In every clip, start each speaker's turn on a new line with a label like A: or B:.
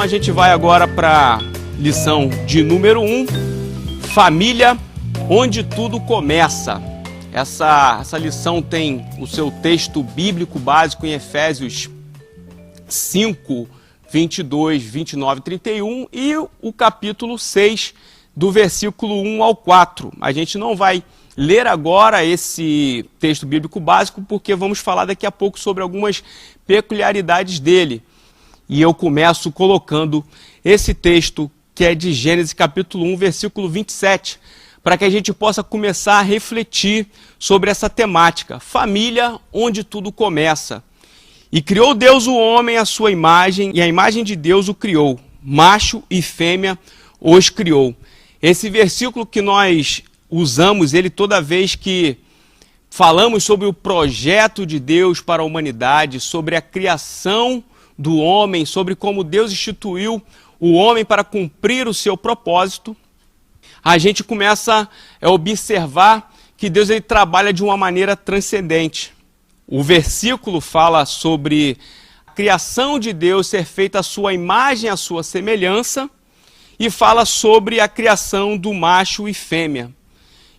A: a gente vai agora para lição de número 1, família, onde tudo começa. Essa lição tem o seu texto bíblico básico em Efésios 5, 22, 29 e 31 e o capítulo 6, do versículo 1 ao 4. A gente não vai ler agora esse texto bíblico básico porque vamos falar daqui a pouco sobre algumas peculiaridades dele. E eu começo colocando esse texto que é de Gênesis capítulo 1, versículo 27, para que a gente possa começar a refletir sobre essa temática, família onde tudo começa. E criou Deus o homem à sua imagem, e a imagem de Deus o criou, macho e fêmea os criou. Esse versículo que nós usamos, ele toda vez que falamos sobre o projeto de Deus para a humanidade, sobre a criação do homem, sobre como Deus instituiu o homem para cumprir o seu propósito, a gente começa a observar que Deus ele trabalha de uma maneira transcendente. O versículo fala sobre a criação de Deus ser feita à sua imagem, à sua semelhança, e fala sobre a criação do macho e fêmea.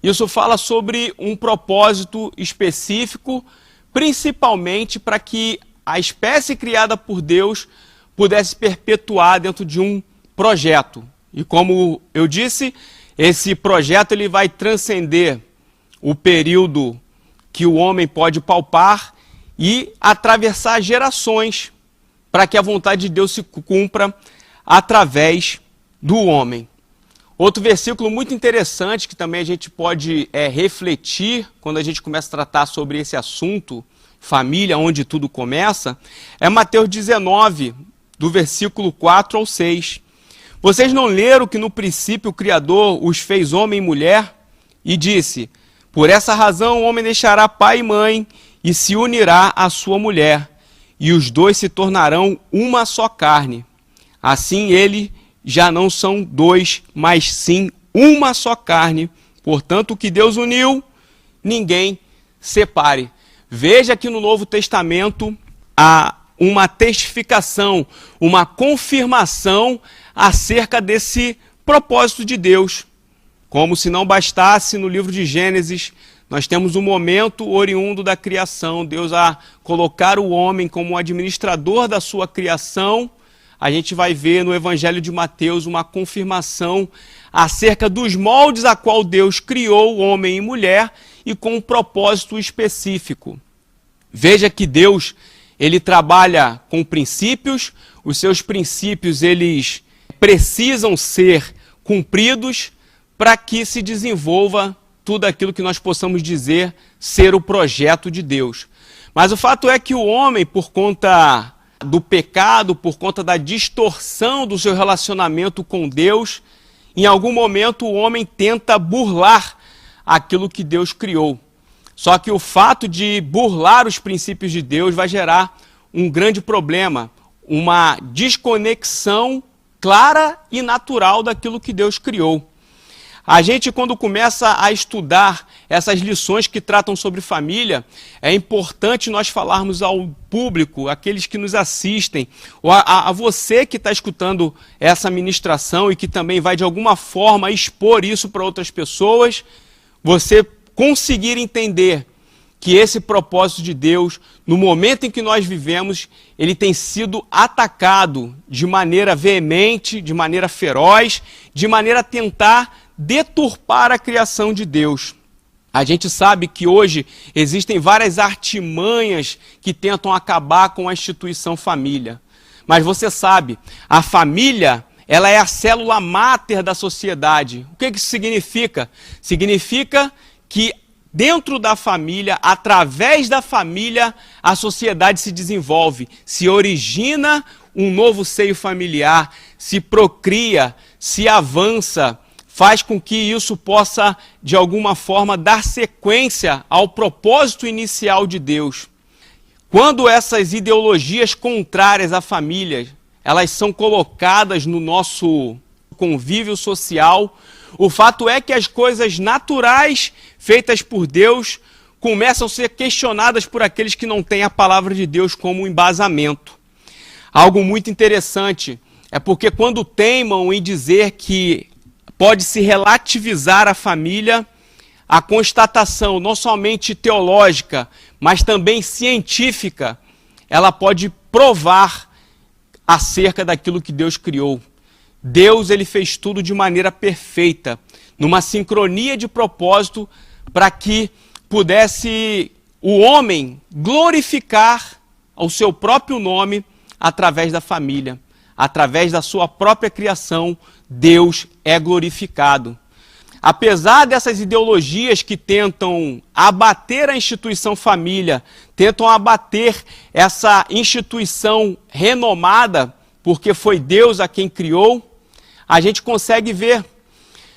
A: Isso fala sobre um propósito específico, principalmente para que a espécie criada por Deus pudesse perpetuar dentro de um projeto. E como eu disse, esse projeto ele vai transcender o período que o homem pode palpar e atravessar gerações para que a vontade de Deus se cumpra através do homem. Outro versículo muito interessante que também a gente pode refletir quando a gente começa a tratar sobre esse assunto, família, onde tudo começa, é Mateus 19, do versículo 4 ao 6. Vocês não leram que no princípio o Criador os fez homem e mulher? E disse, por essa razão o homem deixará pai e mãe e se unirá à sua mulher, e os dois se tornarão uma só carne. Assim ele já não são dois, mas sim uma só carne. Portanto, o que Deus uniu, ninguém separe. Veja que no Novo Testamento há uma testificação, uma confirmação acerca desse propósito de Deus. Como se não bastasse, no livro de Gênesis, nós temos um momento oriundo da criação, Deus a colocar o homem como administrador da sua criação. A gente vai ver no Evangelho de Mateus uma confirmação acerca dos moldes a qual Deus criou o homem e mulher e com um propósito específico. Veja que Deus, ele trabalha com princípios, os seus princípios eles precisam ser cumpridos para que se desenvolva tudo aquilo que nós possamos dizer ser o projeto de Deus. Mas o fato é que o homem, por conta do pecado, por conta da distorção do seu relacionamento com Deus, em algum momento o homem tenta burlar aquilo que Deus criou. Só que o fato de burlar os princípios de Deus vai gerar um grande problema, uma desconexão clara e natural daquilo que Deus criou. A gente, quando começa a estudar essas lições que tratam sobre família, é importante nós falarmos ao público, aqueles que nos assistem, ou a você que está escutando essa ministração e que também vai de alguma forma expor isso para outras pessoas, você conseguir entender que esse propósito de Deus, no momento em que nós vivemos, ele tem sido atacado de maneira veemente, de maneira feroz, de maneira a tentar deturpar a criação de Deus. A gente sabe que hoje existem várias artimanhas que tentam acabar com a instituição família. Mas você sabe, a família, ela é a célula máter da sociedade. O que isso significa? Significa que dentro da família, através da família, a sociedade se desenvolve, se origina um novo seio familiar, se procria, se avança, faz com que isso possa, de alguma forma, dar sequência ao propósito inicial de Deus. Quando essas ideologias contrárias à família, elas são colocadas no nosso convívio social, o fato é que as coisas naturais feitas por Deus começam a ser questionadas por aqueles que não têm a palavra de Deus como embasamento. Algo muito interessante é porque quando teimam em dizer que pode-se relativizar a família, a constatação não somente teológica, mas também científica, ela pode provar acerca daquilo que Deus criou. Deus, ele fez tudo de maneira perfeita, numa sincronia de propósito, para que pudesse o homem glorificar o seu próprio nome através da família. Através da sua própria criação, Deus é glorificado. Apesar dessas ideologias que tentam abater a instituição família, tentam abater essa instituição renomada, porque foi Deus a quem criou, a gente consegue ver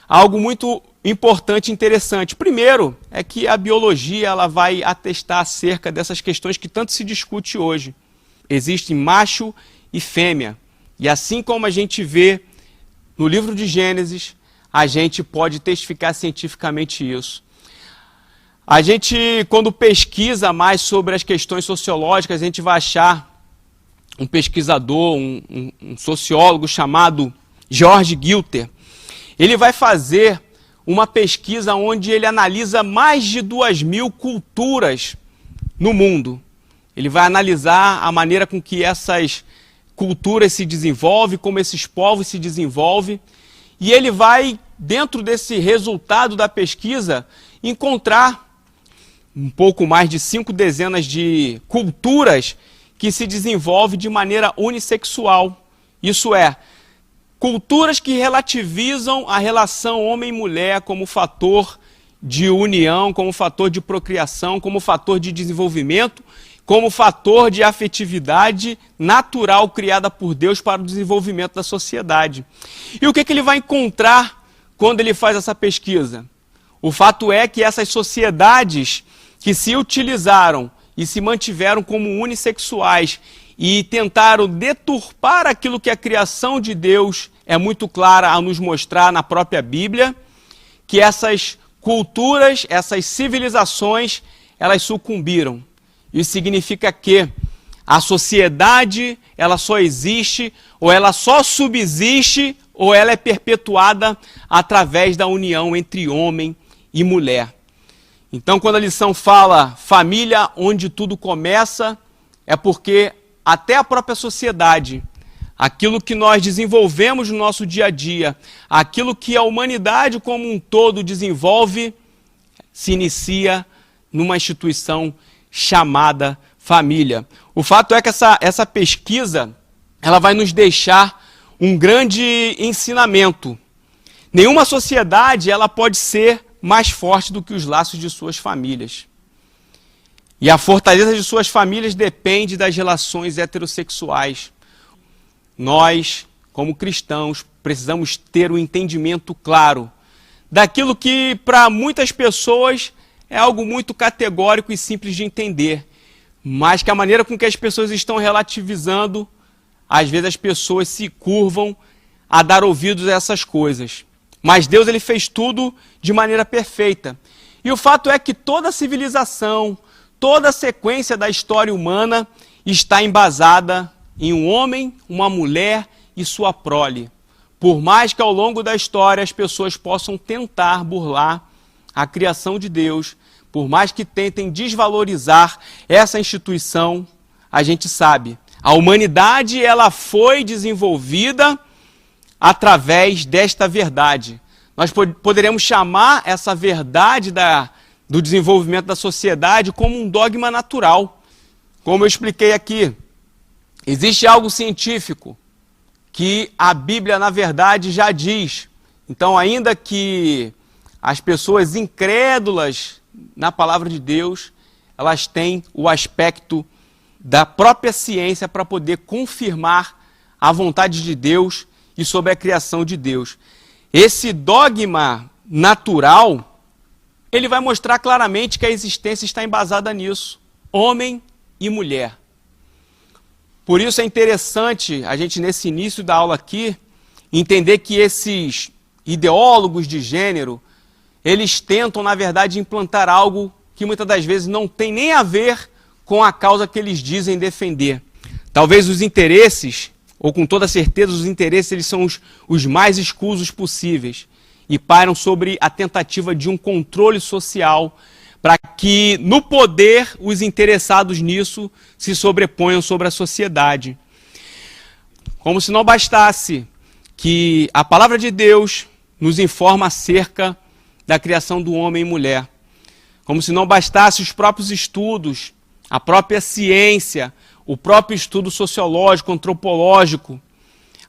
A: algo muito importante e interessante. Primeiro, é que a biologia ela vai atestar acerca dessas questões que tanto se discute hoje. Existe macho e fêmea. E assim como a gente vê no livro de Gênesis, a gente pode testificar cientificamente isso. A gente, quando pesquisa mais sobre as questões sociológicas, a gente vai achar um pesquisador, um sociólogo chamado George Gilter. Ele vai fazer uma pesquisa onde ele analisa mais de 2.000 culturas no mundo. Ele vai analisar a maneira com que essas culturas se desenvolvem, como esses povos se desenvolvem, e ele vai, dentro desse resultado da pesquisa, encontrar um pouco mais de 5 dezenas de culturas que se desenvolvem de maneira unissexual. Isso é, culturas que relativizam a relação homem e mulher como fator de união, como fator de procriação, como fator de desenvolvimento, como fator de afetividade natural criada por Deus para o desenvolvimento da sociedade. E o que ele vai encontrar quando ele faz essa pesquisa? O fato é que essas sociedades que se utilizaram e se mantiveram como unissexuais e tentaram deturpar aquilo que a criação de Deus é muito clara a nos mostrar na própria Bíblia, que essas culturas, essas civilizações, elas sucumbiram. Isso significa que a sociedade, ela só existe, ou ela só subsiste, ou ela é perpetuada através da união entre homem e mulher. Então, quando a lição fala família onde tudo começa, é porque até a própria sociedade, aquilo que nós desenvolvemos no nosso dia a dia, aquilo que a humanidade como um todo desenvolve, se inicia numa instituição chamada família. O fato é que essa pesquisa ela vai nos deixar um grande ensinamento. Nenhuma sociedade ela pode ser mais forte do que os laços de suas famílias. E a fortaleza de suas famílias depende das relações heterossexuais. Nós, como cristãos, precisamos ter um entendimento claro daquilo que para muitas pessoas é algo muito categórico e simples de entender, mas que a maneira com que as pessoas estão relativizando, às vezes as pessoas se curvam a dar ouvidos a essas coisas. Mas Deus ele fez tudo de maneira perfeita. E o fato é que toda a civilização, toda a sequência da história humana está embasada em um homem, uma mulher e sua prole. Por mais que ao longo da história as pessoas possam tentar burlar a criação de Deus, por mais que tentem desvalorizar essa instituição, a gente sabe, a humanidade ela foi desenvolvida através desta verdade. Nós poderemos chamar essa verdade do desenvolvimento da sociedade como um dogma natural. Como eu expliquei aqui, existe algo científico que a Bíblia, na verdade, já diz. Então, ainda que as pessoas incrédulas na palavra de Deus, elas têm o aspecto da própria ciência para poder confirmar a vontade de Deus e sobre a criação de Deus. Esse dogma natural, ele vai mostrar claramente que a existência está embasada nisso, homem e mulher. Por isso é interessante a gente, nesse início da aula aqui, entender que esses ideólogos de gênero, eles tentam, na verdade, implantar algo que muitas das vezes não tem nem a ver com a causa que eles dizem defender. Talvez os interesses ou com toda certeza os interesses eles são os mais escusos possíveis e pairam sobre a tentativa de um controle social para que no poder os interessados nisso se sobreponham sobre a sociedade. Como se não bastasse que a palavra de Deus nos informa acerca da criação do homem e mulher. Como se não bastasse os próprios estudos, a própria ciência, o próprio estudo sociológico, antropológico.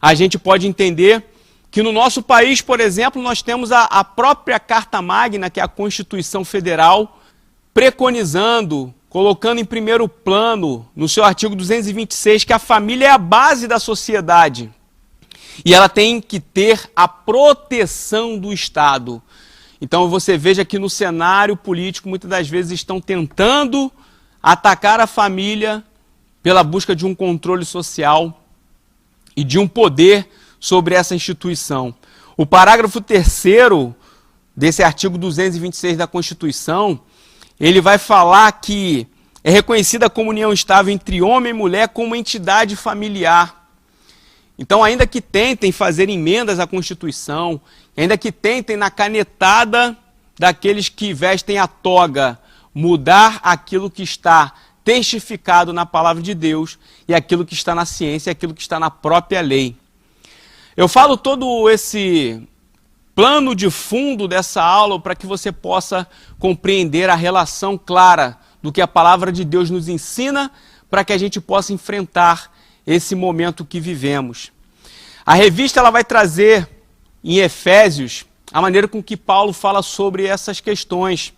A: A gente pode entender que no nosso país, por exemplo, nós temos a própria Carta Magna, que é a Constituição Federal, preconizando, colocando em primeiro plano, no seu artigo 226, que a família é a base da sociedade. E ela tem que ter a proteção do Estado. Então você veja que no cenário político, muitas das vezes estão tentando atacar a família pela busca de um controle social e de um poder sobre essa instituição. O parágrafo 3º desse artigo 226 da Constituição, ele vai falar que é reconhecida a comunhão estável entre homem e mulher como entidade familiar. Então, ainda que tentem fazer emendas à Constituição, ainda que tentem na canetada daqueles que vestem a toga mudar aquilo que está testificado na palavra de Deus e aquilo que está na ciência e aquilo que está na própria lei. Eu falo todo esse plano de fundo dessa aula para que você possa compreender a relação clara do que a palavra de Deus nos ensina para que a gente possa enfrentar esse momento que vivemos. A revista ela vai trazer em Efésios a maneira com que Paulo fala sobre essas questões.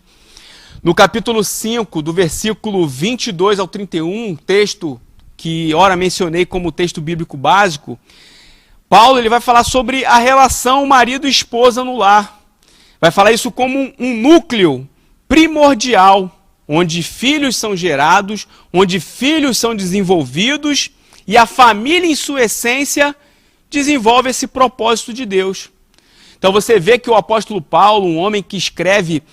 A: No capítulo 5, do versículo 22 ao 31, texto que ora mencionei como texto bíblico básico, Paulo ele vai falar sobre a relação marido e esposa no lar. Vai falar isso como um núcleo primordial, onde filhos são gerados, onde filhos são desenvolvidos e a família em sua essência desenvolve esse propósito de Deus. Então você vê que o apóstolo Paulo, um homem que escreve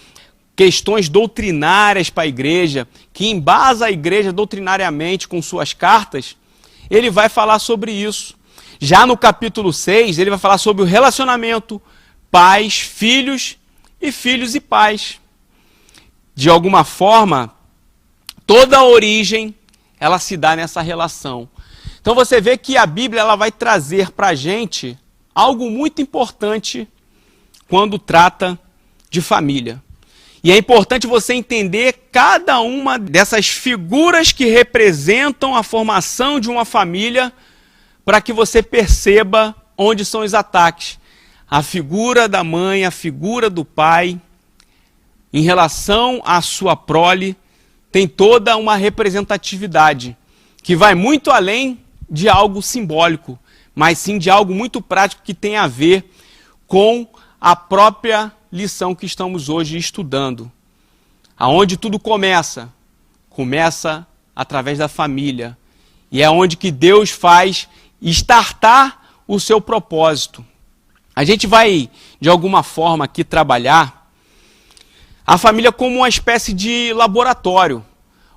A: questões doutrinárias para a igreja, que embasa a igreja doutrinariamente com suas cartas, ele vai falar sobre isso. Já no capítulo 6, ele vai falar sobre o relacionamento pais, filhos e pais. De alguma forma, toda a origem, ela se dá nessa relação. Então você vê que a Bíblia ela vai trazer para a gente algo muito importante quando trata de família. E é importante você entender cada uma dessas figuras que representam a formação de uma família para que você perceba onde são os ataques. A figura da mãe, a figura do pai, em relação à sua prole, tem toda uma representatividade que vai muito além de algo simbólico, mas sim de algo muito prático que tem a ver com a própria lição que estamos hoje estudando. Aonde tudo começa através da família. E é onde que Deus faz startar o seu propósito. A gente vai, de alguma forma, aqui trabalhar a família como uma espécie de laboratório,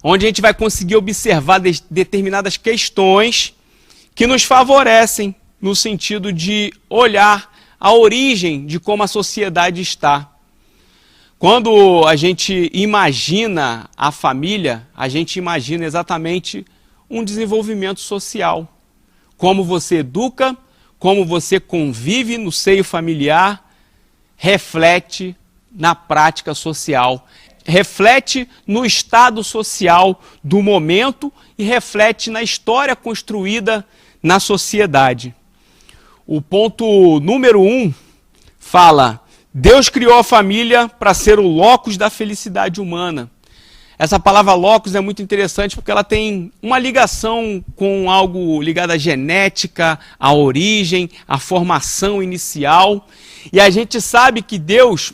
A: onde a gente vai conseguir observar determinadas questões que nos favorecem no sentido de olhar a origem de como a sociedade está. Quando a gente imagina a família, a gente imagina exatamente um desenvolvimento social. Como você educa, como você convive no seio familiar, reflete na prática social, reflete no estado social do momento e reflete na história construída na sociedade. O ponto número 1 fala: Deus criou a família para ser o locus da felicidade humana. Essa palavra locus é muito interessante porque ela tem uma ligação com algo ligado à genética, à origem, à formação inicial. E a gente sabe que Deus,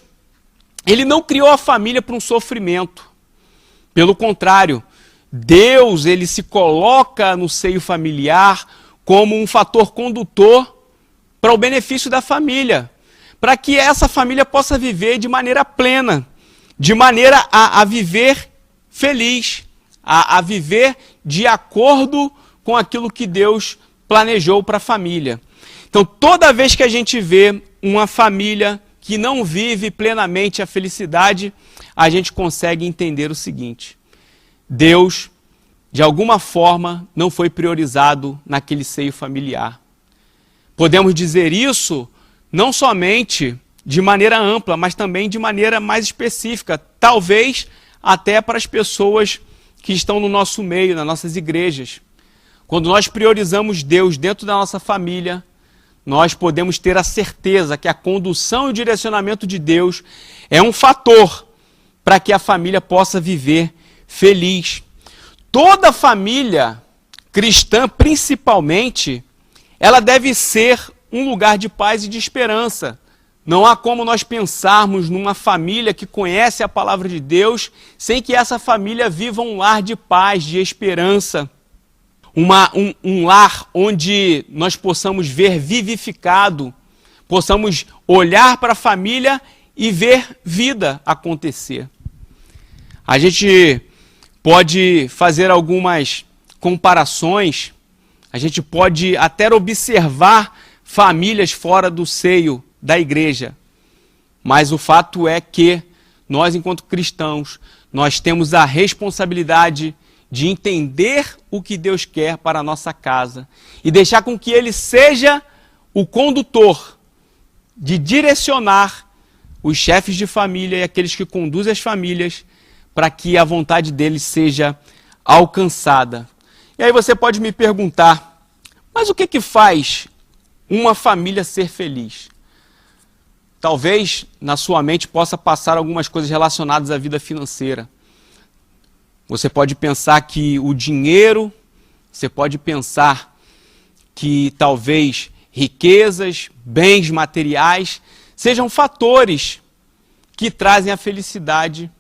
A: Ele não criou a família para um sofrimento. Pelo contrário, Deus, Ele se coloca no seio familiar como um fator condutor para o benefício da família, para que essa família possa viver de maneira plena, de maneira a viver feliz, a viver de acordo com aquilo que Deus planejou para a família. Então, toda vez que a gente vê uma família que não vive plenamente a felicidade, a gente consegue entender o seguinte: Deus, de alguma forma, não foi priorizado naquele seio familiar. Podemos dizer isso não somente de maneira ampla, mas também de maneira mais específica, talvez até para as pessoas que estão no nosso meio, nas nossas igrejas. Quando nós priorizamos Deus dentro da nossa família, nós podemos ter a certeza que a condução e o direcionamento de Deus é um fator para que a família possa viver feliz. Toda família cristã, principalmente, ela deve ser um lugar de paz e de esperança. Não há como nós pensarmos numa família que conhece a palavra de Deus sem que essa família viva um lar de paz, de esperança. Um lar onde nós possamos ver vivificado, possamos olhar para a família e ver vida acontecer. A gente pode fazer algumas comparações, a gente pode até observar famílias fora do seio da igreja, mas o fato é que nós, enquanto cristãos, nós temos a responsabilidade de entender o que Deus quer para a nossa casa e deixar com que Ele seja o condutor de direcionar os chefes de família e aqueles que conduzem as famílias para que a vontade deles seja alcançada. E aí você pode me perguntar, mas o que faz uma família ser feliz? Talvez na sua mente possa passar algumas coisas relacionadas à vida financeira. Você pode pensar que o dinheiro, você pode pensar que talvez riquezas, bens materiais, sejam fatores que trazem a felicidade.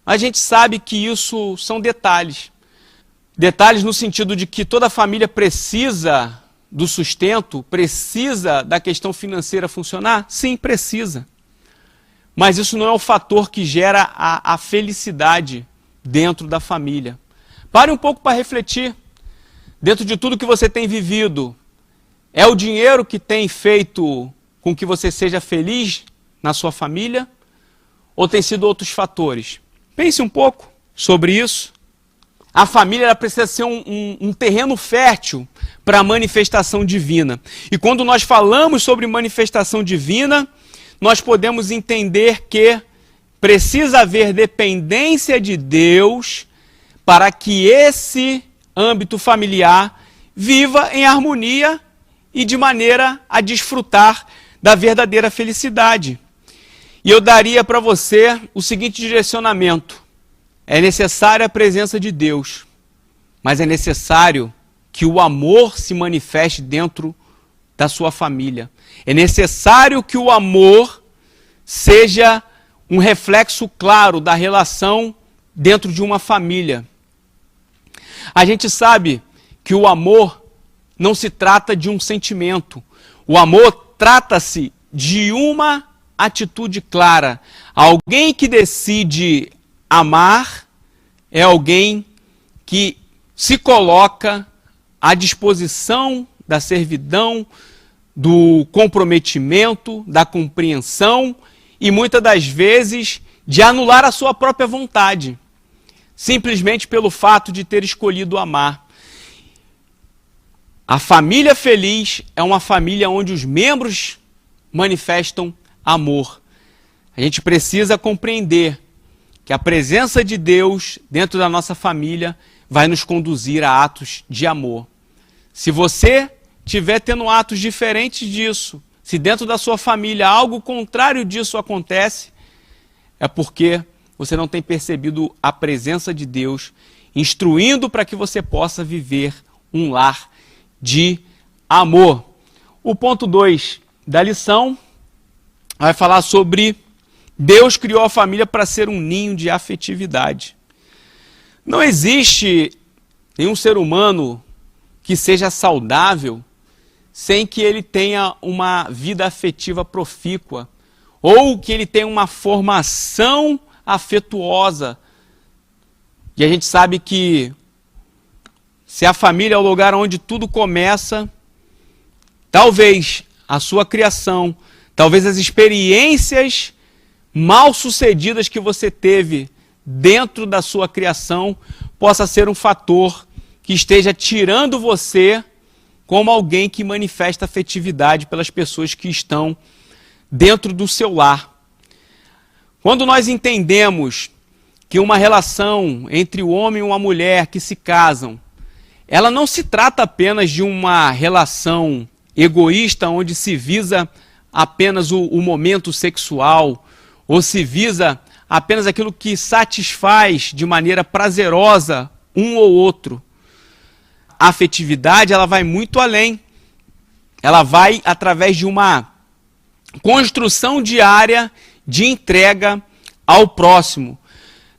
A: A gente sabe que isso são detalhes. Detalhes no sentido de que toda família precisa do sustento, precisa da questão financeira funcionar? Sim, precisa. Mas isso não é o fator que gera a felicidade dentro da família. Pare um pouco para refletir. Dentro de tudo que você tem vivido, é o dinheiro que tem feito com que você seja feliz na sua família? Ou tem sido outros fatores? Pense um pouco sobre isso. A família ela precisa ser um terreno fértil para a manifestação divina. E quando nós falamos sobre manifestação divina, nós podemos entender que precisa haver dependência de Deus para que esse âmbito familiar viva em harmonia e de maneira a desfrutar da verdadeira felicidade. E eu daria para você o seguinte direcionamento: é necessária a presença de Deus, mas é necessário que o amor se manifeste dentro da sua família. É necessário que o amor seja um reflexo claro da relação dentro de uma família. A gente sabe que o amor não se trata de um sentimento. O amor trata-se de uma atitude clara. Alguém que decide amar é alguém que se coloca à disposição da servidão, do comprometimento, da compreensão e muitas das vezes de anular a sua própria vontade, simplesmente pelo fato de ter escolhido amar. A família feliz é uma família onde os membros manifestam amor. A gente precisa compreender que a presença de Deus dentro da nossa família vai nos conduzir a atos de amor. Se você estiver tendo atos diferentes disso, se dentro da sua família algo contrário disso acontece, é porque você não tem percebido a presença de Deus instruindo para que você possa viver um lar de amor. O ponto 2 da lição vai falar sobre Deus criou a família para ser um ninho de afetividade. Não existe nenhum ser humano que seja saudável sem que ele tenha uma vida afetiva profícua ou que ele tenha uma formação afetuosa. E a gente sabe que se a família é o lugar onde tudo começa, talvez a sua criação, talvez as experiências mal sucedidas que você teve dentro da sua criação possa ser um fator que esteja tirando você como alguém que manifesta afetividade pelas pessoas que estão dentro do seu lar. Quando nós entendemos que uma relação entre o homem e uma mulher que se casam, ela não se trata apenas de uma relação egoísta, onde se visa apenas o momento sexual, ou se visa apenas aquilo que satisfaz de maneira prazerosa um ou outro. A afetividade, ela vai muito além. Ela vai através de uma construção diária de entrega ao próximo.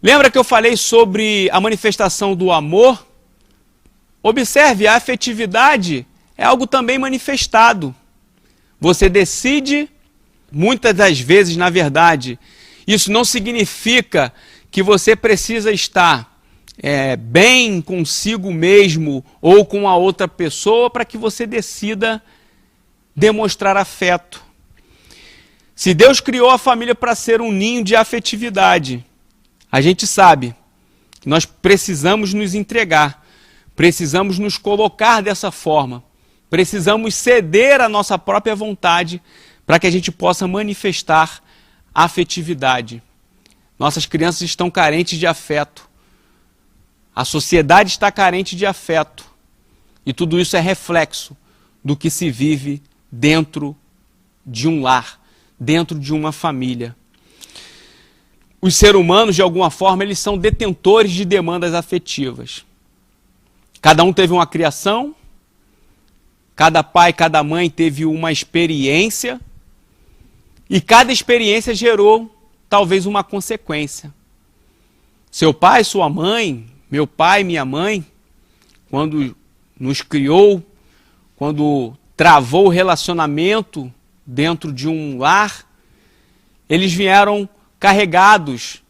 A: Lembra que eu falei sobre a manifestação do amor? Observe, a afetividade é algo também manifestado. Você decide, muitas das vezes, na verdade, isso não significa que você precisa estar bem consigo mesmo ou com a outra pessoa para que você decida demonstrar afeto. Se Deus criou a família para ser um ninho de afetividade, a gente sabe que nós precisamos nos entregar, precisamos nos colocar dessa forma, precisamos ceder à nossa própria vontade para que a gente possa manifestar afetividade. Nossas crianças estão carentes de afeto, a sociedade está carente de afeto, e tudo isso é reflexo do que se vive dentro de um lar, dentro de uma família. Os seres humanos, de alguma forma, eles são detentores de demandas afetivas. Cada um teve uma criação, cada pai, cada mãe teve uma experiência, e cada experiência gerou, talvez, uma consequência. Seu pai, sua mãe, meu pai, minha mãe, quando nos criou, quando travou o relacionamento dentro de um lar, eles vieram carregados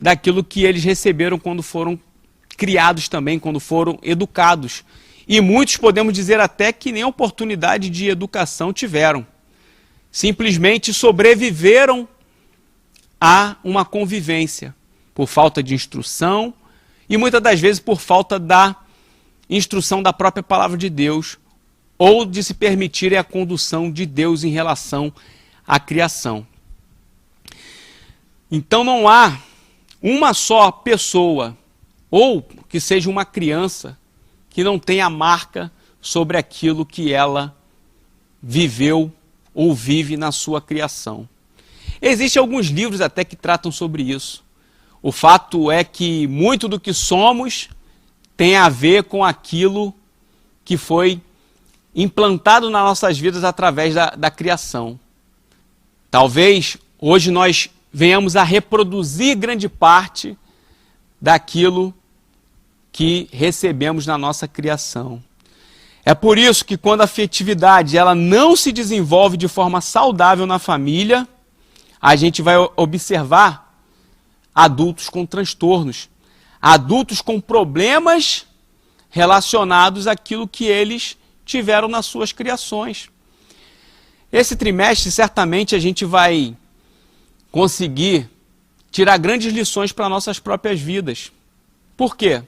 A: daquilo que eles receberam quando foram criados também, quando foram educados. E muitos podemos dizer até que nem oportunidade de educação tiveram. Simplesmente sobreviveram a uma convivência por falta de instrução e muitas das vezes por falta da instrução da própria palavra de Deus ou de se permitirem a condução de Deus em relação à criação. Então não há uma só pessoa, ou que seja uma criança, que não tenha marca sobre aquilo que ela viveu ou vive na sua criação. Existem alguns livros até que tratam sobre isso. O fato é que muito do que somos tem a ver com aquilo que foi implantado nas nossas vidas através da criação. Talvez hoje nós venhamos a reproduzir grande parte daquilo que recebemos na nossa criação. É por isso que quando a afetividade ela não se desenvolve de forma saudável na família, a gente vai observar adultos com transtornos, adultos com problemas relacionados àquilo que eles tiveram nas suas criações. Esse trimestre, certamente, a gente vai conseguir tirar grandes lições para nossas próprias vidas. Por quê?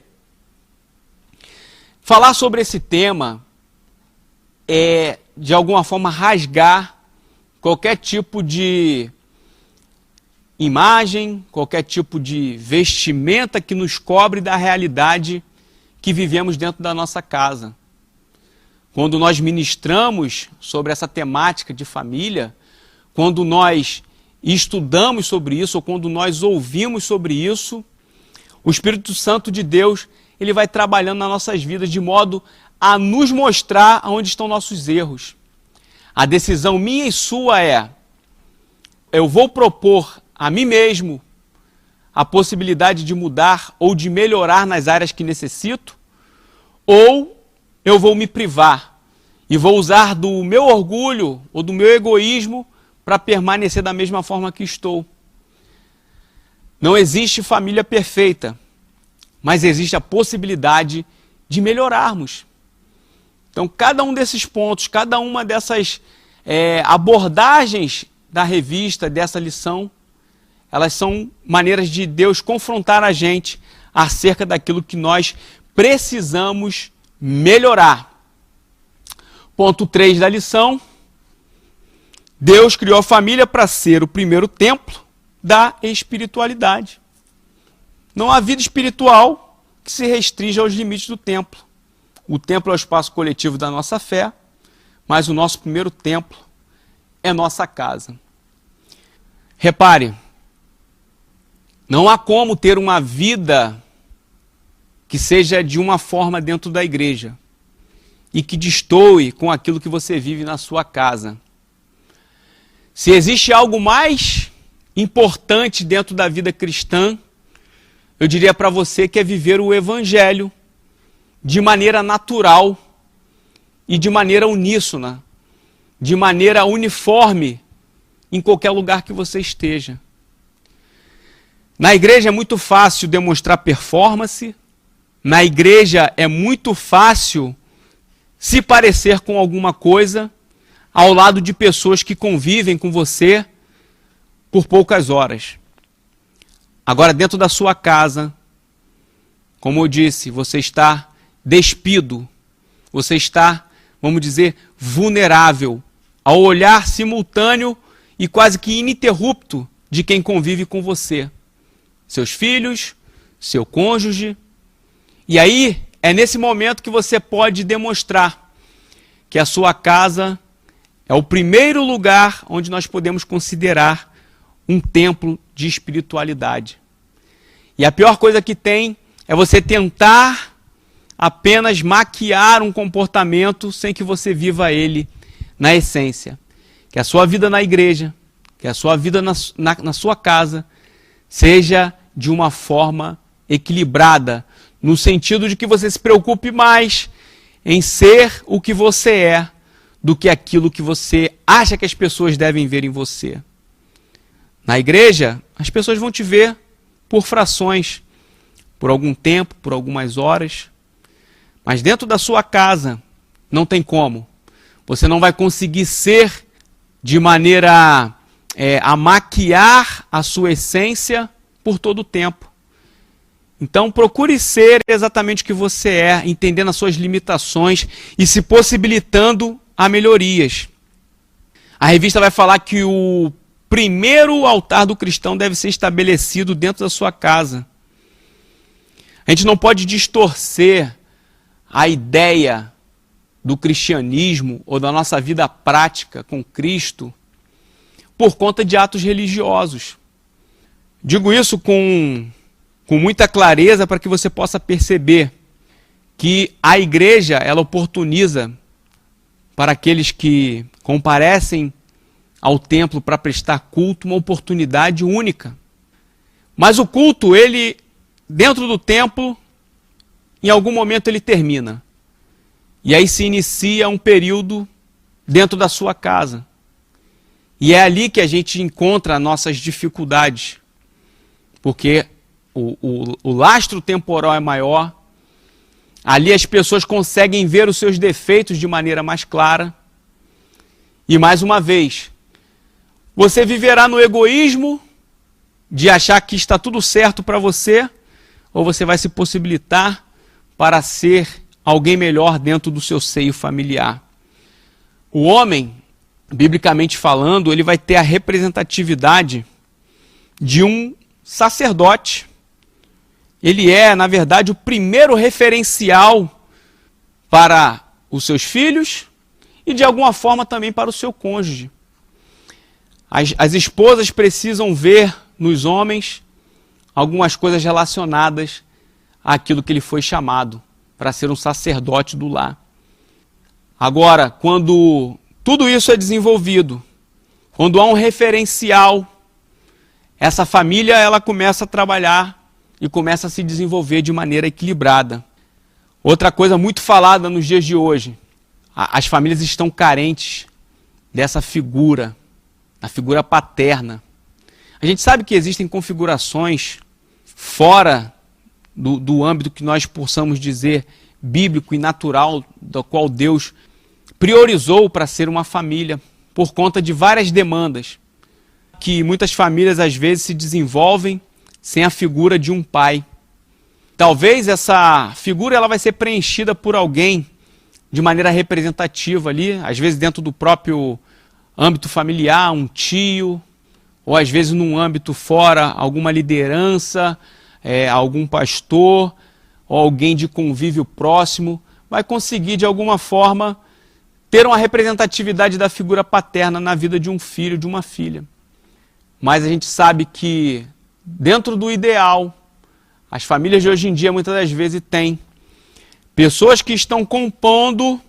A: Falar sobre esse tema é, de alguma forma, rasgar qualquer tipo de imagem, qualquer tipo de vestimenta que nos cobre da realidade que vivemos dentro da nossa casa. Quando nós ministramos sobre essa temática de família, quando nós estudamos sobre isso, ou quando nós ouvimos sobre isso, o Espírito Santo de Deus, ele vai trabalhando nas nossas vidas de modo a nos mostrar onde estão nossos erros. A decisão minha e sua é: eu vou propor a mim mesmo a possibilidade de mudar ou de melhorar nas áreas que necessito, ou eu vou me privar e vou usar do meu orgulho ou do meu egoísmo para permanecer da mesma forma que estou. Não existe família perfeita, mas existe a possibilidade de melhorarmos. Então, cada um desses pontos, cada uma dessas abordagens da revista, dessa lição, elas são maneiras de Deus confrontar a gente acerca daquilo que nós precisamos melhorar. Ponto 3 da lição: Deus criou a família para ser o primeiro templo da espiritualidade. Não há vida espiritual que se restrinja aos limites do templo. O templo é o espaço coletivo da nossa fé, mas o nosso primeiro templo é nossa casa. Repare, não há como ter uma vida que seja de uma forma dentro da igreja e que destoe com aquilo que você vive na sua casa. Se existe algo mais importante dentro da vida cristã, eu diria para você que é viver o evangelho de maneira natural e de maneira uníssona, de maneira uniforme em qualquer lugar que você esteja. Na igreja é muito fácil demonstrar performance, na igreja é muito fácil se parecer com alguma coisa ao lado de pessoas que convivem com você por poucas horas. Agora, dentro da sua casa, como eu disse, você está despido, você está, vamos dizer, vulnerável ao olhar simultâneo e quase que ininterrupto de quem convive com você. Seus filhos, seu cônjuge. E aí, é nesse momento que você pode demonstrar que a sua casa é o primeiro lugar onde nós podemos considerar um templo de espiritualidade. E a pior coisa que tem é você tentar apenas maquiar um comportamento sem que você viva ele na essência. Que a sua vida na igreja, que a sua vida na sua casa seja de uma forma equilibrada, no sentido de que você se preocupe mais em ser o que você é do que aquilo que você acha que as pessoas devem ver em você. Na igreja, as pessoas vão te ver por frações, por algum tempo, por algumas horas. Mas dentro da sua casa, não tem como. Você não vai conseguir ser de maneira a maquiar a sua essência por todo o tempo. Então procure ser exatamente o que você é, entendendo as suas limitações e se possibilitando a melhorias. A revista vai falar que o primeiro altar do cristão deve ser estabelecido dentro da sua casa. A gente não pode distorcer a ideia do cristianismo ou da nossa vida prática com Cristo por conta de atos religiosos. Digo isso com muita clareza para que você possa perceber que a igreja, ela oportuniza para aqueles que comparecem ao templo para prestar culto uma oportunidade única. Mas o culto, ele, dentro do templo, em algum momento ele termina. E aí se inicia um período dentro da sua casa. E é ali que a gente encontra nossas dificuldades. Porque o lastro temporal é maior. Ali as pessoas conseguem ver os seus defeitos de maneira mais clara. E mais uma vez, você viverá no egoísmo de achar que está tudo certo para você, ou você vai se possibilitar para ser alguém melhor dentro do seu seio familiar. O homem, biblicamente falando, ele vai ter a representatividade de um sacerdote. Ele é, na verdade, o primeiro referencial para os seus filhos e, de alguma forma, também para o seu cônjuge. As esposas precisam ver nos homens algumas coisas relacionadas àquilo que ele foi chamado, para ser um sacerdote do lar. Agora, quando tudo isso é desenvolvido, quando há um referencial, essa família ela começa a trabalhar e começa a se desenvolver de maneira equilibrada. Outra coisa muito falada nos dias de hoje, as famílias estão carentes dessa figura, a figura paterna. A gente sabe que existem configurações fora do âmbito que nós possamos dizer bíblico e natural do qual Deus priorizou para ser uma família, por conta de várias demandas que muitas famílias às vezes se desenvolvem sem a figura de um pai. Talvez essa figura ela vai ser preenchida por alguém de maneira representativa ali, às vezes dentro do próprio âmbito familiar, um tio, ou às vezes num âmbito fora, alguma liderança, algum pastor, ou alguém de convívio próximo, vai conseguir de alguma forma ter uma representatividade da figura paterna na vida de um filho, de uma filha. Mas a gente sabe que dentro do ideal, as famílias de hoje em dia muitas das vezes têm pessoas que estão compondo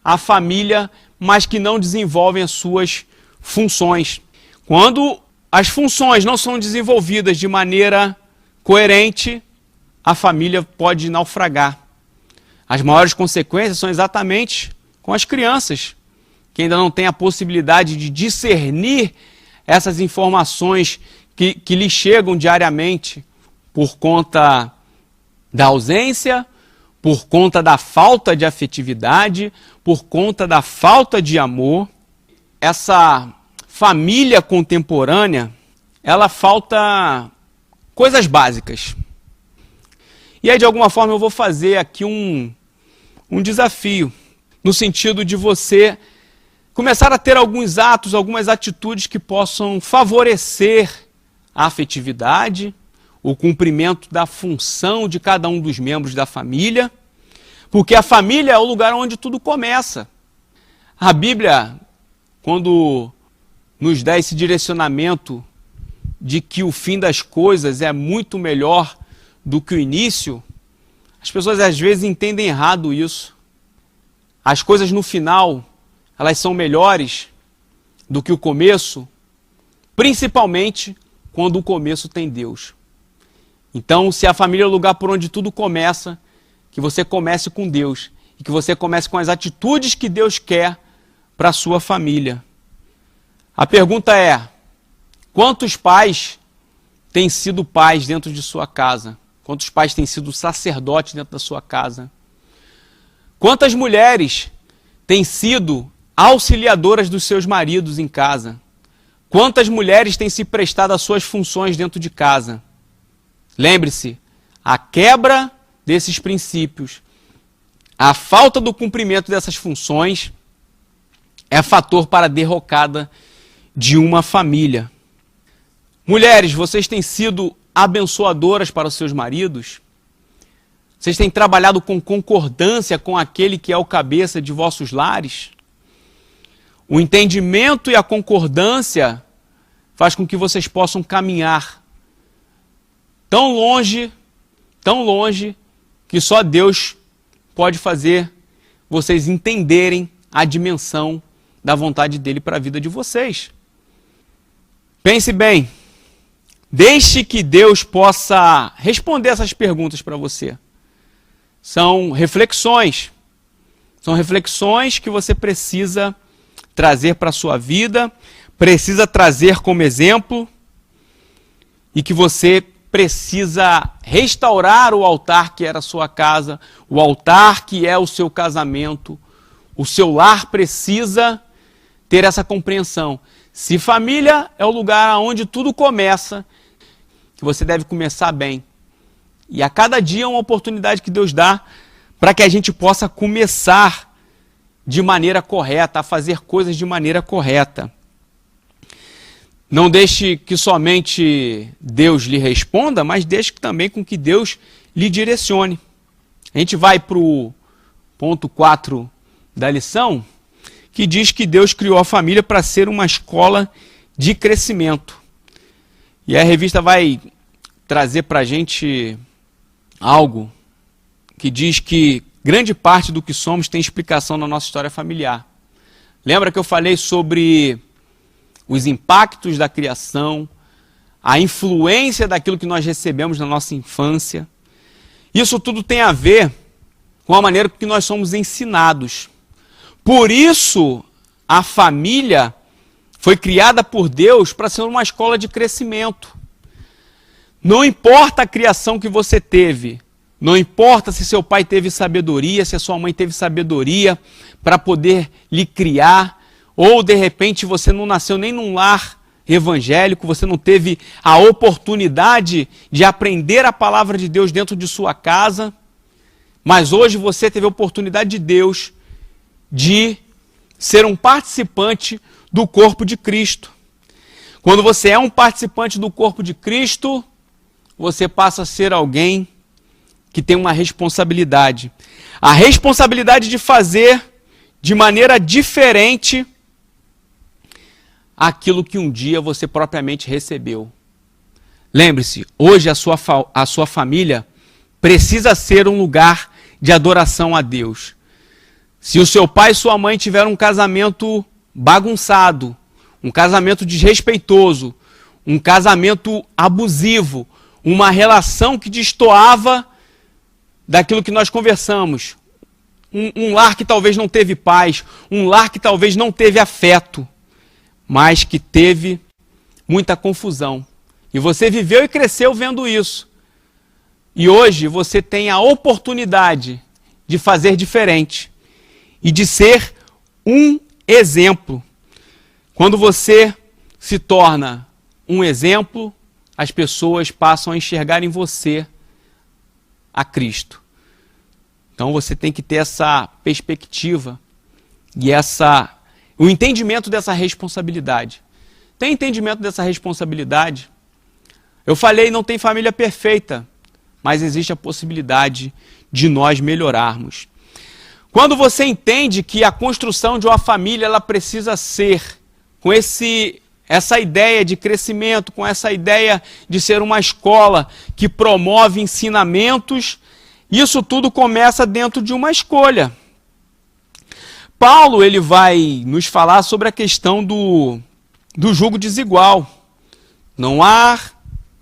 A: a família, mas que não desenvolvem as suas funções. Quando as funções não são desenvolvidas de maneira coerente, a família pode naufragar. As maiores consequências são exatamente com as crianças, que ainda não têm a possibilidade de discernir essas informações que lhes chegam diariamente por conta da ausência, por conta da falta de afetividade, por conta da falta de amor. Essa família contemporânea, ela falta coisas básicas. E aí, de alguma forma, eu vou fazer aqui um desafio, no sentido de você começar a ter alguns atos, algumas atitudes que possam favorecer a afetividade, o cumprimento da função de cada um dos membros da família, porque a família é o lugar onde tudo começa. A Bíblia, quando nos dá esse direcionamento de que o fim das coisas é muito melhor do que o início, as pessoas às vezes entendem errado isso. As coisas no final, elas são melhores do que o começo, principalmente quando o começo tem Deus. Então, se a família é o lugar por onde tudo começa, que você comece com Deus e que você comece com as atitudes que Deus quer para a sua família. A pergunta é: quantos pais têm sido pais dentro de sua casa? Quantos pais têm sido sacerdotes dentro da sua casa? Quantas mulheres têm sido auxiliadoras dos seus maridos em casa? Quantas mulheres têm se prestado às suas funções dentro de casa? Lembre-se, a quebra desses princípios, a falta do cumprimento dessas funções é fator para a derrocada de uma família. Mulheres, vocês têm sido abençoadoras para os seus maridos? Vocês têm trabalhado com concordância com aquele que é o cabeça de vossos lares? O entendimento e a concordância faz com que vocês possam caminhar tão longe, que só Deus pode fazer vocês entenderem a dimensão da vontade dele para a vida de vocês. Pense bem, deixe que Deus possa responder essas perguntas para você. São reflexões que você precisa trazer para a sua vida, precisa trazer como exemplo, e que você precisa restaurar o altar que era a sua casa, o altar que é o seu casamento. O seu lar precisa ter essa compreensão. Se família é o lugar onde tudo começa, que você deve começar bem. E a cada dia é uma oportunidade que Deus dá para que a gente possa começar de maneira correta, a fazer coisas de maneira correta. Não deixe que somente Deus lhe responda, mas deixe também com que Deus lhe direcione. A gente vai para o ponto 4 da lição, que diz que Deus criou a família para ser uma escola de crescimento. E a revista vai trazer para a gente algo que diz que grande parte do que somos tem explicação na nossa história familiar. Lembra que eu falei sobre os impactos da criação, a influência daquilo que nós recebemos na nossa infância? Isso tudo tem a ver com a maneira que nós somos ensinados. Por isso, a família foi criada por Deus para ser uma escola de crescimento. Não importa a criação que você teve, Não importa se seu pai teve sabedoria, se a sua mãe teve sabedoria para poder lhe criar, ou de repente você não nasceu nem num lar evangélico, você não teve a oportunidade de aprender a palavra de Deus dentro de sua casa, mas hoje você teve a oportunidade de Deus de ser um participante do corpo de Cristo. Quando você é um participante do corpo de Cristo, você passa a ser alguém que tem uma responsabilidade. A responsabilidade de fazer de maneira diferente aquilo que um dia você propriamente recebeu. Lembre-se, hoje a sua família precisa ser um lugar de adoração a Deus. Se o seu pai e sua mãe tiveram um casamento bagunçado, um casamento desrespeitoso, um casamento abusivo, uma relação que destoava daquilo que nós conversamos, um lar que talvez não teve paz, um lar que talvez não teve afeto, mas que teve muita confusão. E você viveu e cresceu vendo isso. E hoje você tem a oportunidade de fazer diferente e de ser um exemplo. Quando você se torna um exemplo, as pessoas passam a enxergar em você a Cristo. Então você tem que ter essa perspectiva e o entendimento dessa responsabilidade. Tem entendimento dessa responsabilidade? Eu falei, não tem família perfeita, mas existe a possibilidade de nós melhorarmos. Quando você entende que a construção de uma família ela precisa ser com essa ideia de crescimento, com essa ideia de ser uma escola que promove ensinamentos, isso tudo começa dentro de uma escolha. Paulo ele vai nos falar sobre a questão do jugo desigual. Não há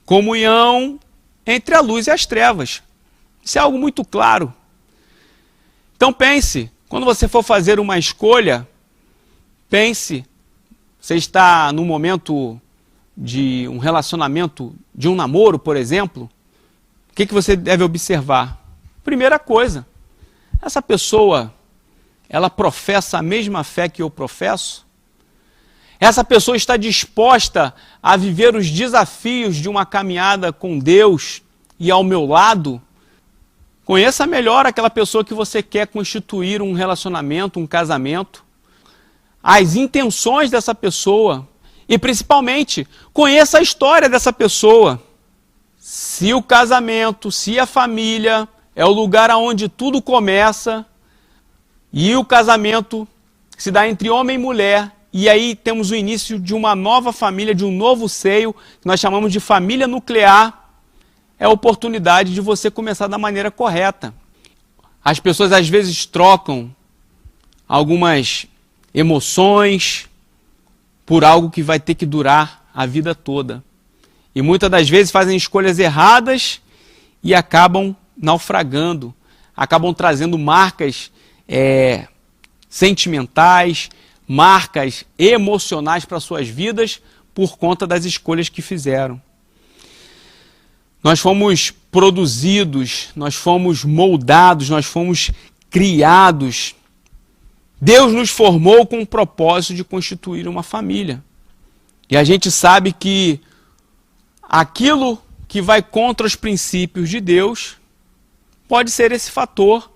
A: comunhão entre a luz e as trevas. Isso é algo muito claro. Então pense, quando você for fazer uma escolha, pense, você está no momento de um relacionamento, de um namoro, por exemplo, o que você deve observar? Primeira coisa, essa pessoa, ela professa a mesma fé que eu professo? Essa pessoa está disposta a viver os desafios de uma caminhada com Deus e ao meu lado? Conheça melhor aquela pessoa que você quer constituir um relacionamento, um casamento. As intenções dessa pessoa e, principalmente, conheça a história dessa pessoa. Se o casamento, se a família é o lugar onde tudo começa e o casamento se dá entre homem e mulher, e aí temos o início de uma nova família, de um novo seio, que nós chamamos de família nuclear, é a oportunidade de você começar da maneira correta. As pessoas às vezes trocam algumas emoções por algo que vai ter que durar a vida toda. E muitas das vezes fazem escolhas erradas e acabam naufragando, acabam trazendo marcas sentimentais, marcas emocionais para suas vidas por conta das escolhas que fizeram. Nós fomos produzidos, nós fomos moldados, nós fomos criados. Deus nos formou com o propósito de constituir uma família. E a gente sabe que aquilo que vai contra os princípios de Deus pode ser esse fator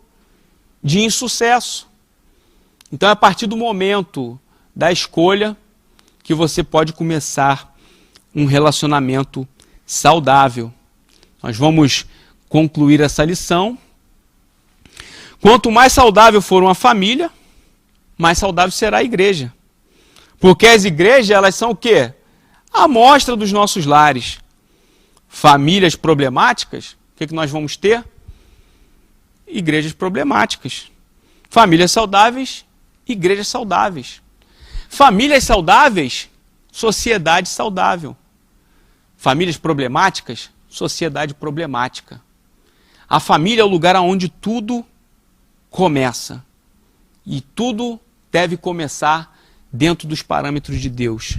A: de insucesso. Então é a partir do momento da escolha que você pode começar um relacionamento saudável. Nós vamos concluir essa lição. Quanto mais saudável for uma família, mais saudável será a igreja. Porque as igrejas, elas são o quê? A amostra dos nossos lares. Famílias problemáticas, o que nós vamos ter? Igrejas problemáticas. Famílias saudáveis, igrejas saudáveis. Famílias saudáveis, sociedade saudável. Famílias problemáticas, sociedade problemática. A família é o lugar onde tudo começa. E tudo deve começar dentro dos parâmetros de Deus.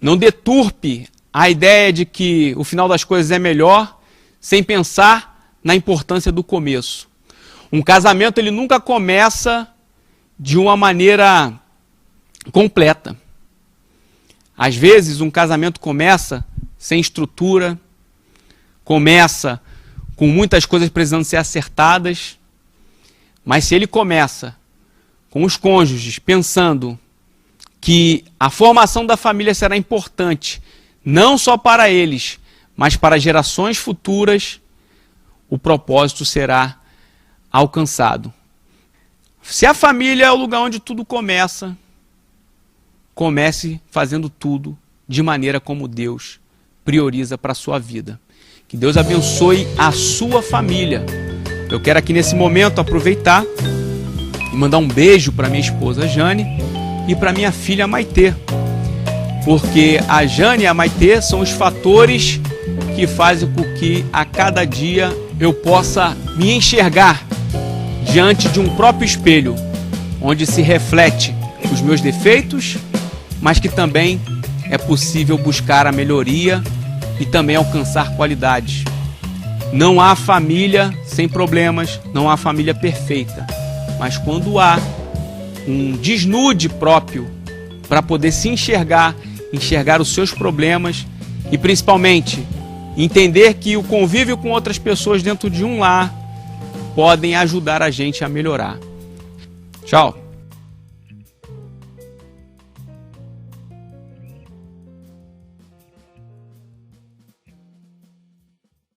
A: Não deturpe a ideia de que o final das coisas é melhor sem pensar na importância do começo. Um casamento ele nunca começa de uma maneira completa. Às vezes um casamento começa sem estrutura, começa com muitas coisas precisando ser acertadas, mas se ele começa com os cônjuges pensando que a formação da família será importante, não só para eles, mas para gerações futuras, o propósito será alcançado. Se a família é o lugar onde tudo começa, comece fazendo tudo de maneira como Deus prioriza para a sua vida. Que Deus abençoe a sua família. Eu quero aqui nesse momento aproveitar e mandar um beijo para minha esposa Jane e para minha filha Maitê. Porque a Jane e a Maitê são os fatores que fazem com que a cada dia eu possa me enxergar diante de um próprio espelho, onde se reflete os meus defeitos, mas que também é possível buscar a melhoria e também alcançar qualidades. Não há família sem problemas, não há família perfeita, mas quando há um desnude próprio para poder se enxergar os seus problemas e principalmente entender que o convívio com outras pessoas dentro de um lar podem ajudar a gente a melhorar. Tchau!